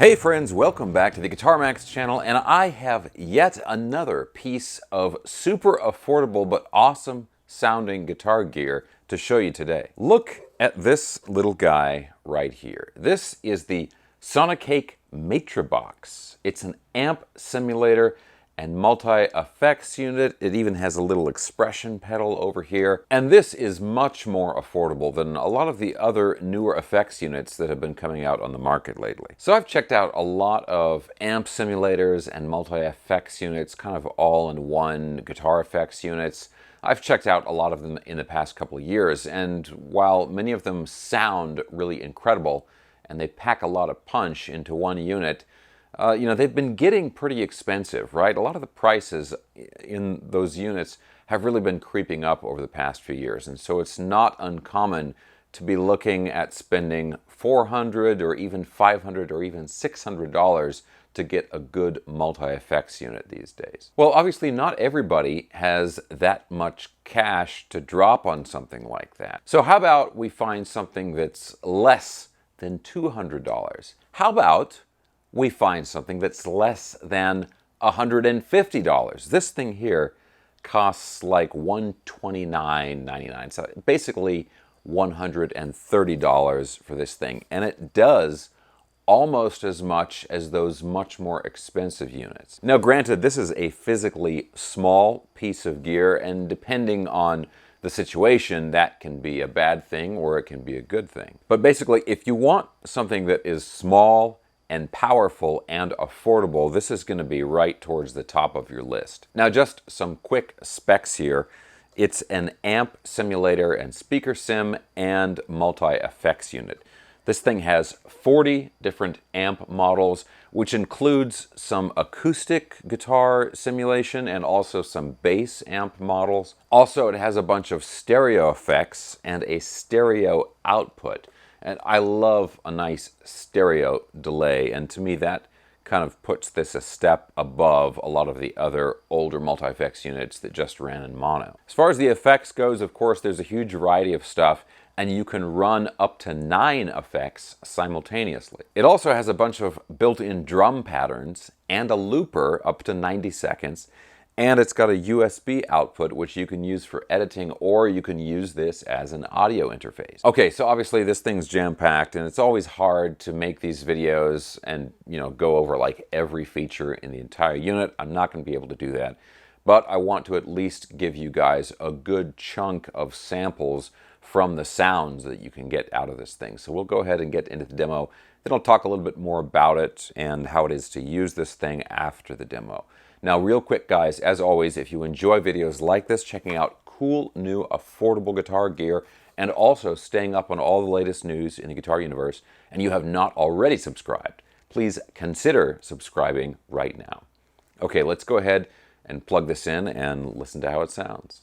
Hey friends, welcome back to the Guitar Max channel, and I have yet another piece of super affordable but awesome sounding guitar gear to show you today. Look at this little guy right here. This is the Sonicake Matribox. It's an amp simulator and multi-effects unit. It even has a little expression pedal over here. And this is much more affordable than a lot of the other newer effects units that have been coming out on the market lately. So I've checked out a lot of amp simulators and multi-effects units, kind of all-in-one guitar effects units. I've checked out a lot of them in the past couple of years, and while many of them sound really incredible and they pack a lot of punch into one unit, they've been getting pretty expensive, right? A lot of the prices in those units have really been creeping up over the past few years, and so it's not uncommon to be looking at spending $400 or even $500 or even $600 to get a good multi-effects unit these days. Well, obviously not everybody has that much cash to drop on something like that. So how about we find something that's less than $200? How about we find something that's less than $150. This thing here costs like $129.99, so basically $130 for this thing, and it does almost as much as those much more expensive units. Now granted, this is a physically small piece of gear, and depending on the situation, that can be a bad thing or it can be a good thing. But basically, if you want something that is small and powerful and affordable, this is going to be right towards the top of your list. Now, just some quick specs here. It's an amp simulator and speaker sim and multi-effects unit. This thing has 40 different amp models, which includes some acoustic guitar simulation and also some bass amp models. Also, it has a bunch of stereo effects and a stereo output. And I love a nice stereo delay, and to me that kind of puts this a step above a lot of the other older multi-effects units that just ran in mono. As far as the effects goes, of course, there's a huge variety of stuff, and you can run up to 9 effects simultaneously. It also has a bunch of built-in drum patterns and a looper up to 90 seconds, and it's got a USB output which you can use for editing, or you can use this as an audio interface. Okay, so obviously this thing's jam-packed, and it's always hard to make these videos and go over like every feature in the entire unit. I'm not going to be able to do that, but I want to at least give you guys a good chunk of samples from the sounds that you can get out of this thing. So we'll go ahead and get into the demo. Then I'll talk a little bit more about it and how it is to use this thing after the demo. Now, real quick, guys, as always, if you enjoy videos like this, checking out cool, new, affordable guitar gear, and also staying up on all the latest news in the guitar universe, and you have not already subscribed, please consider subscribing right now. Okay, let's go ahead and plug this in and listen to how it sounds.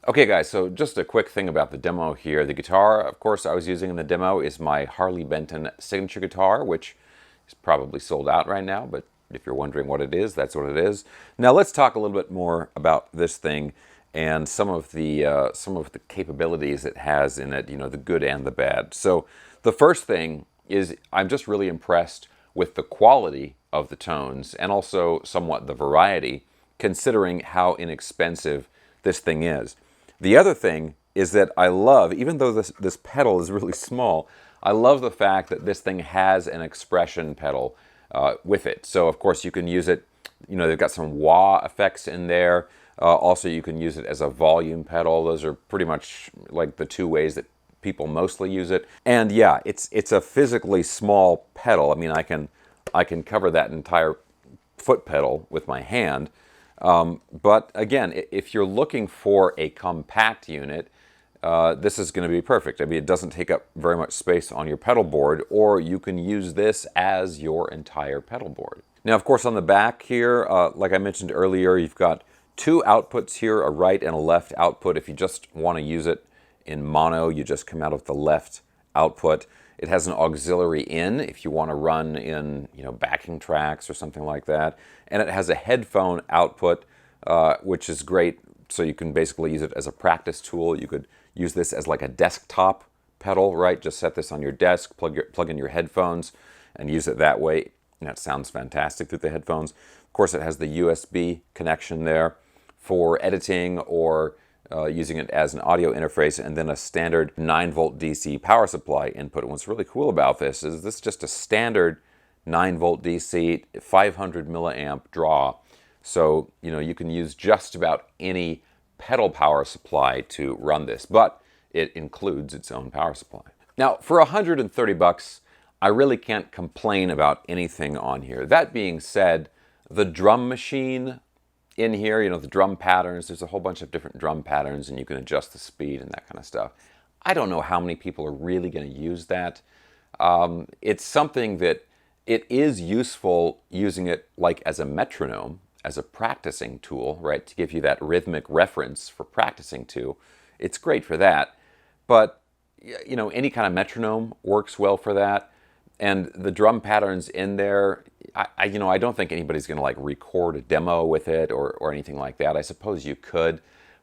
Okay guys, so just a quick thing about the demo here. The guitar, of course, I was using in the demo is my Harley Benton signature guitar, which is probably sold out right now, but if you're wondering what it is, that's what it is. Now let's talk a little bit more about this thing and some of the capabilities it has in it, you know, the good and the bad. So the first thing is I'm just really impressed with the quality of the tones and also somewhat the variety, considering how inexpensive this thing is. The other thing is that I love, even though this pedal is really small, I love the fact that this thing has an expression pedal with it. So of course you can use it, you know, they've got some wah effects in there. Also you can use it as a volume pedal. Those are pretty much like the two ways that people mostly use it. And yeah, it's a physically small pedal. I mean, I can cover that entire foot pedal with my hand. But again, if you're looking for a compact unit, this is going to be perfect. I mean, it doesn't take up very much space on your pedal board, or you can use this as your entire pedal board. Now, of course, on the back here, like I mentioned earlier, you've got two outputs here, a right and a left output. If you just want to use it in mono, you just come out of the left output. It has an auxiliary in if you want to run in, you know, backing tracks or something like that. And it has a headphone output, which is great. So you can basically use it as a practice tool. You could use this as like a desktop pedal, right? Just set this on your desk, plug in your headphones, and use it that way. And that sounds fantastic through the headphones. Of course, it has the USB connection there for editing or using it as an audio interface, and then a standard 9-volt DC power supply input. And what's really cool about this is this is just a standard 9-volt DC, 500 milliamp draw. So, you know, you can use just about any pedal power supply to run this, but it includes its own power supply. Now, for $130, I really can't complain about anything on here. That being said, the drum machine in here, you know, the drum patterns, there's a whole bunch of different drum patterns and you can adjust the speed and that kind of stuff. I don't know how many people are really going to use that. It's something that it is useful using it like as a metronome, as a practicing tool, right, to give you that rhythmic reference for practicing to. It's great for that, but you know, any kind of metronome works well for that. And the drum patterns in there, I don't think anybody's going to like record a demo with it or anything like that. I suppose you could,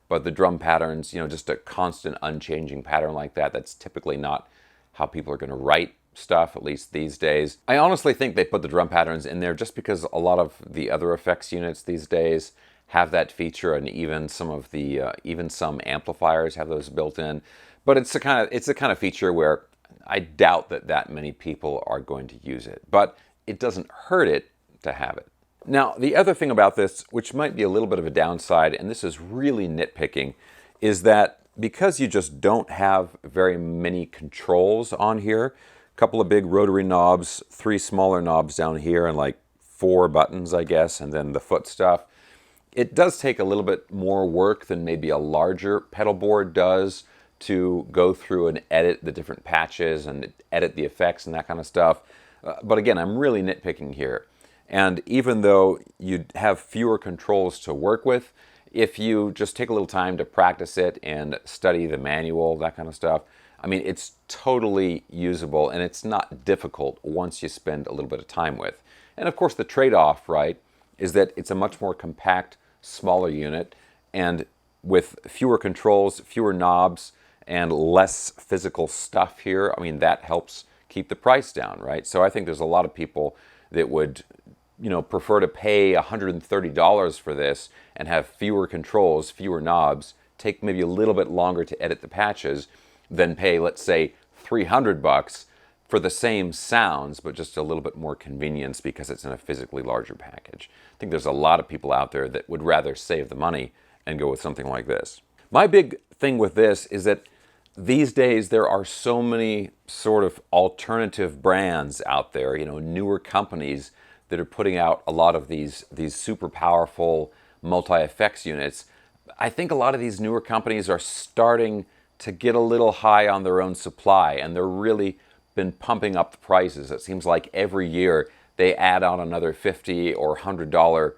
but the drum patterns, just a constant unchanging pattern like that, that's typically not how people are going to write stuff, at least these days. I honestly think they put the drum patterns in there just because a lot of the other effects units these days have that feature, and even some of the even some amplifiers have those built in. But it's the kind of feature where I doubt that many people are going to use it, but it doesn't hurt it to have it. Now, the other thing about this, which might be a little bit of a downside, and this is really nitpicking, is that because you just don't have very many controls on here, a couple of big rotary knobs, 3 smaller knobs down here, and like 4 buttons, I guess, and then the foot stuff, it does take a little bit more work than maybe a larger pedal board does to go through and edit the different patches and edit the effects and that kind of stuff. But again, I'm really nitpicking here. And even though you have fewer controls to work with, if you just take a little time to practice it and study the manual, that kind of stuff, I mean, it's totally usable and it's not difficult once you spend a little bit of time with. And of course, the trade-off, right, is that it's a much more compact, smaller unit, and with fewer controls, fewer knobs, and less physical stuff here, I mean, that helps keep the price down, right? So I think there's a lot of people that would, prefer to pay $130 for this and have fewer controls, fewer knobs, take maybe a little bit longer to edit the patches, than pay, let's say, $300 for the same sounds, but just a little bit more convenience because it's in a physically larger package. I think there's a lot of people out there that would rather save the money and go with something like this. My big thing with this is that these days there are so many sort of alternative brands out there, newer companies that are putting out a lot of these super powerful multi-effects units. I think a lot of these newer companies are starting to get a little high on their own supply, and they're really been pumping up the prices. It seems like every year they add on another $50 or $100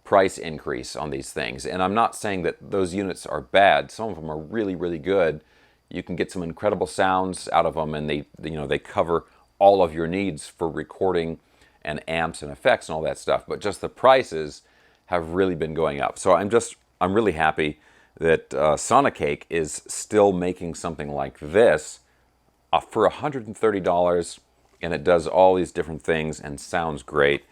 price increase on these things. And I'm not saying that those units are bad. Some of them are really, really good. You can get some incredible sounds out of them, and they cover all of your needs for recording and amps and effects and all that stuff. But just the prices have really been going up. So I'm really happy that Sonicake is still making something like this for $130, and it does all these different things and sounds great.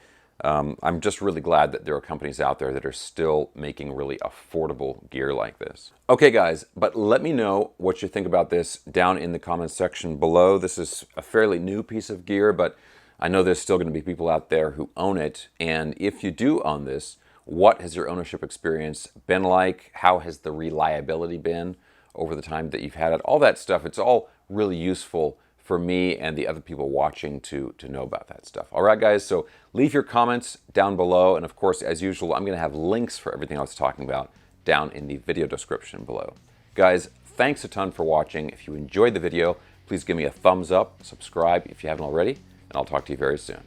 I'm just really glad that there are companies out there that are still making really affordable gear like this. Okay guys, but let me know what you think about this down in the comments section below. This is a fairly new piece of gear, but I know there's still going to be people out there who own it, and if you do own this, what has your ownership experience been like? How has the reliability been over the time that you've had it? All that stuff, it's all really useful for me and the other people watching to know about that stuff. All right, guys, so leave your comments down below. And of course, as usual, I'm going to have links for everything I was talking about down in the video description below. Guys, thanks a ton for watching. If you enjoyed the video, please give me a thumbs up, subscribe if you haven't already, and I'll talk to you very soon.